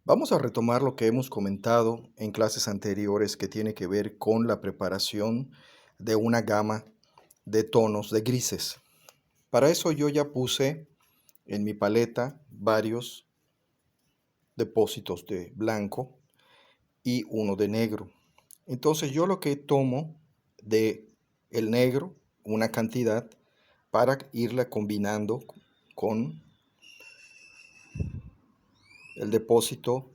Vamos a retomar lo que hemos comentado en clases anteriores que tiene que ver con la preparación de una gama de tonos de grises. Para eso yo ya puse en mi paleta varios depósitos de blanco y uno de negro. Entonces yo lo que tomo de el negro, una cantidad, para irla combinando con el depósito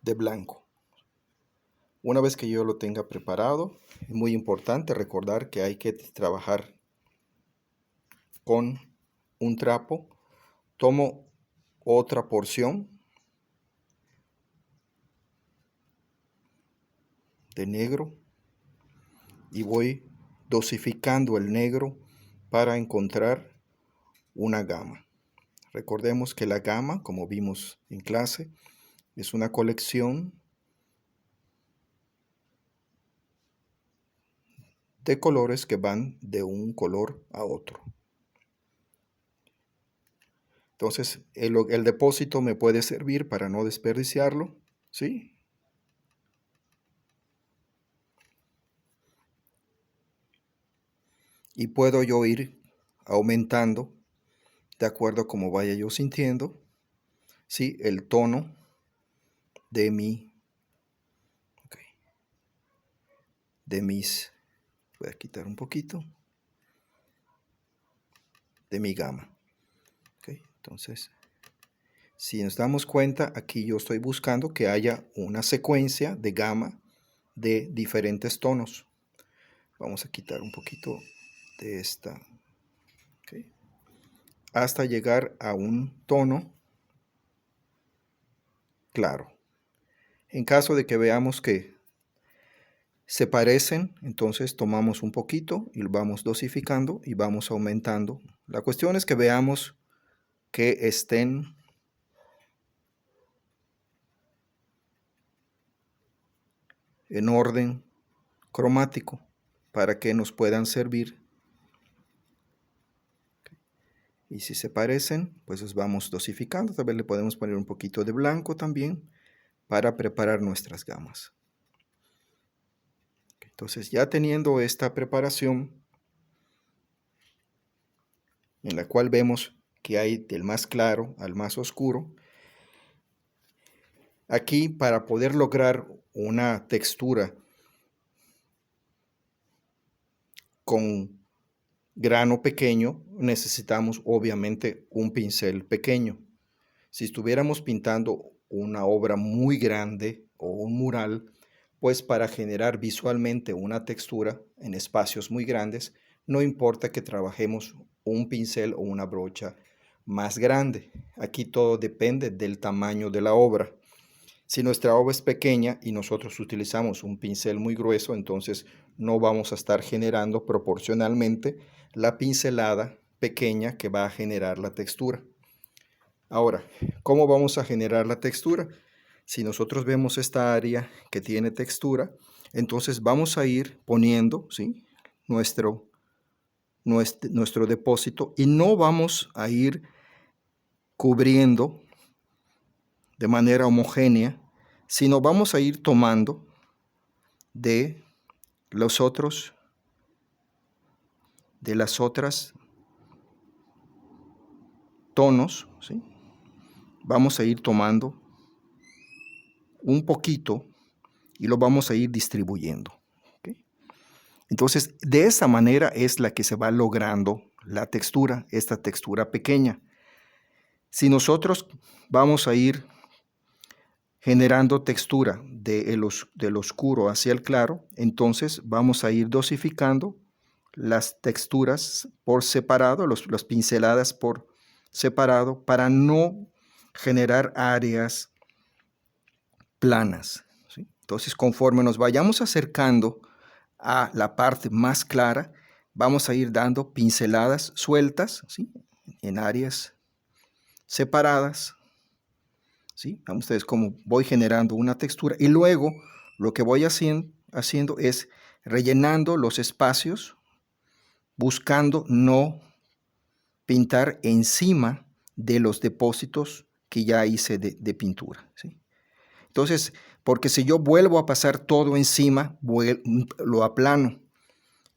de blanco. Una vez que yo lo tenga preparado, es muy importante recordar que hay que trabajar con un trapo. Tomo otra porción de negro y voy dosificando el negro para encontrar una gama. Recordemos que la gama, como vimos en clase, es una colección de colores que van de un color a otro. Entonces, el depósito me puede servir para no desperdiciarlo, ¿sí? Y puedo yo ir aumentando de acuerdo a como vaya yo sintiendo, ¿sí? El tono de voy a quitar un poquito, de mi gama. Entonces, si nos damos cuenta, aquí yo estoy buscando que haya una secuencia de gama de diferentes tonos. Vamos a quitar un poquito de esta, hasta llegar a un tono claro. En caso de que veamos que se parecen, entonces tomamos un poquito y lo vamos dosificando y vamos aumentando. La cuestión es que veamos que estén en orden cromático para que nos puedan servir. Y si se parecen, pues los vamos dosificando. Tal vez le podemos poner un poquito de blanco también para preparar nuestras gamas. Entonces, ya teniendo esta preparación, en la cual vemos que hay del más claro al más oscuro, aquí para poder lograr una textura con grano pequeño, necesitamos obviamente un pincel pequeño. Si estuviéramos pintando una obra muy grande o un mural, pues para generar visualmente una textura en espacios muy grandes, no importa que trabajemos un pincel o una brocha más grande. Aquí todo depende del tamaño de la obra. Si nuestra obra es pequeña y nosotros utilizamos un pincel muy grueso, entonces no vamos a estar generando proporcionalmente la pincelada pequeña que va a generar la textura. Ahora, ¿cómo vamos a generar la textura? Si nosotros vemos esta área que tiene textura, entonces vamos a ir poniendo, ¿sí?, nuestro depósito y no vamos a ir cubriendo de manera homogénea, sino vamos a ir tomando de las otras tonos, ¿sí? Vamos a ir tomando un poquito y lo vamos a ir distribuyendo. ¿Okay? Entonces, de esa manera es la que se va logrando la textura, esta textura pequeña. Si nosotros vamos a ir generando textura del oscuro hacia el claro, entonces vamos a ir dosificando las texturas por separado, las pinceladas por separado, para no generar áreas planas, ¿sí? Entonces, conforme nos vayamos acercando a la parte más clara, vamos a ir dando pinceladas sueltas, ¿sí?, en áreas separadas, ¿sí? Vean ustedes cómo voy generando una textura y luego lo que voy haciendo es rellenando los espacios, buscando no pintar encima de los depósitos que ya hice de pintura, ¿sí? Entonces, porque si yo vuelvo a pasar todo encima, lo aplano.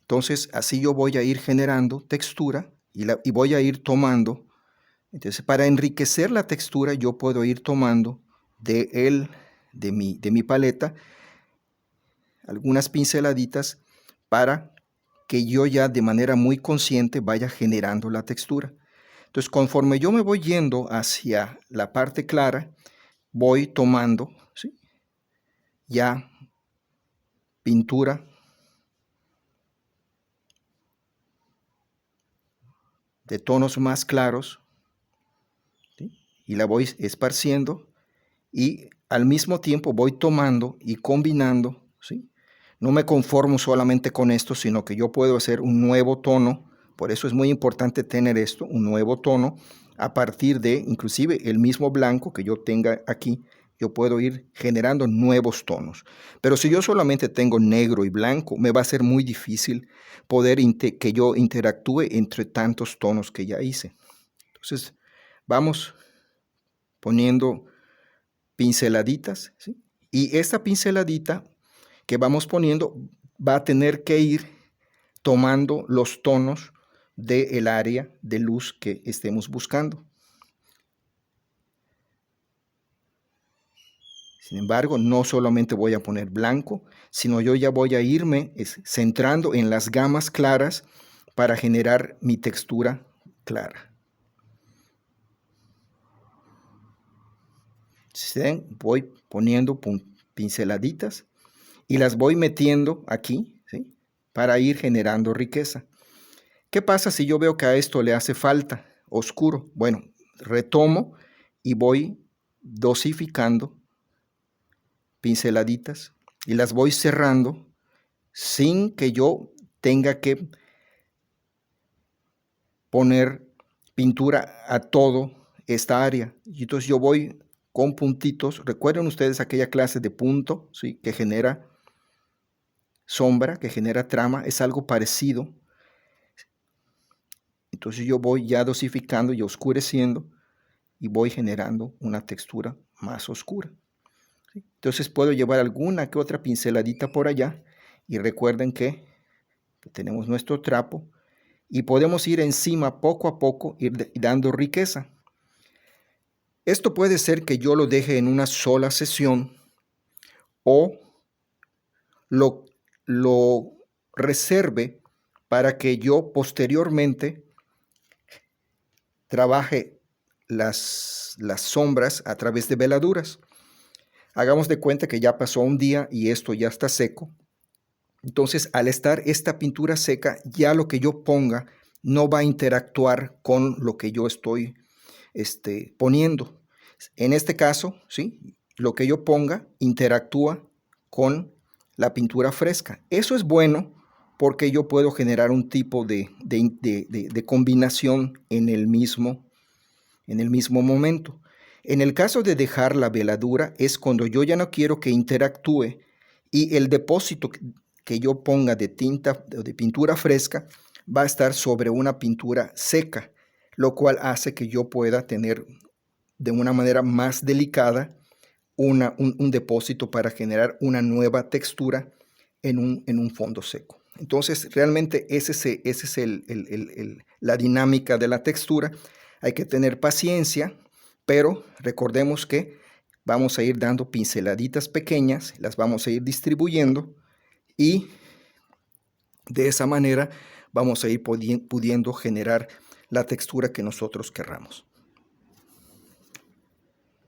Entonces, así yo voy a ir generando textura y voy a ir tomando. Entonces, para enriquecer la textura, yo puedo ir tomando de mi paleta algunas pinceladitas para que yo ya de manera muy consciente vaya generando la textura. Entonces, conforme yo me voy yendo hacia la parte clara, voy tomando, ¿sí?, ya pintura de tonos más claros, ¿sí?, y la voy esparciendo y al mismo tiempo voy tomando y combinando, ¿sí? No me conformo solamente con esto, sino que yo puedo hacer un nuevo tono. Por eso es muy importante tener esto, un nuevo tono, a partir de inclusive el mismo blanco que yo tenga aquí. Yo puedo ir generando nuevos tonos. Pero si yo solamente tengo negro y blanco, me va a ser muy difícil poder que yo interactúe entre tantos tonos que ya hice. Entonces, vamos poniendo pinceladitas, ¿sí? Y esta pinceladita que vamos poniendo va a tener que ir tomando los tonos del área de luz que estemos buscando. Sin embargo, no solamente voy a poner blanco, sino yo ya voy a irme centrando en las gamas claras para generar mi textura clara. ¿Sí ven? Voy poniendo pinceladitas y las voy metiendo aquí, ¿sí?, para ir generando riqueza. ¿Qué pasa si yo veo que a esto le hace falta oscuro? Bueno, retomo y voy dosificando pinceladitas y las voy cerrando sin que yo tenga que poner pintura a todo esta área. Y entonces yo voy con puntitos. ¿Recuerdan ustedes aquella clase de punto, ¿sí?, que genera sombra, que genera trama? Es algo parecido. Entonces yo voy ya dosificando y oscureciendo y voy generando una textura más oscura. Entonces puedo llevar alguna que otra pinceladita por allá y recuerden que tenemos nuestro trapo y podemos ir encima poco a poco, ir dando riqueza. Esto puede ser que yo lo deje en una sola sesión o lo reserve para que yo posteriormente trabaje las sombras a través de veladuras. Hagamos de cuenta que ya pasó un día y esto ya está seco. Entonces, al estar esta pintura seca, ya lo que yo ponga no va a interactuar con lo que yo estoy poniendo. En este caso, ¿sí?, lo que yo ponga interactúa con la pintura fresca. Eso es bueno porque yo puedo generar un tipo de combinación en el mismo momento. En el caso de dejar la veladura es cuando yo ya no quiero que interactúe y el depósito que yo ponga de tinta o de pintura fresca va a estar sobre una pintura seca, lo cual hace que yo pueda tener de una manera más delicada un depósito para generar una nueva textura en un fondo seco. Entonces, realmente esa es la dinámica de la textura. Hay que tener paciencia, pero recordemos que vamos a ir dando pinceladitas pequeñas, las vamos a ir distribuyendo y de esa manera vamos a ir pudiendo generar la textura que nosotros querramos.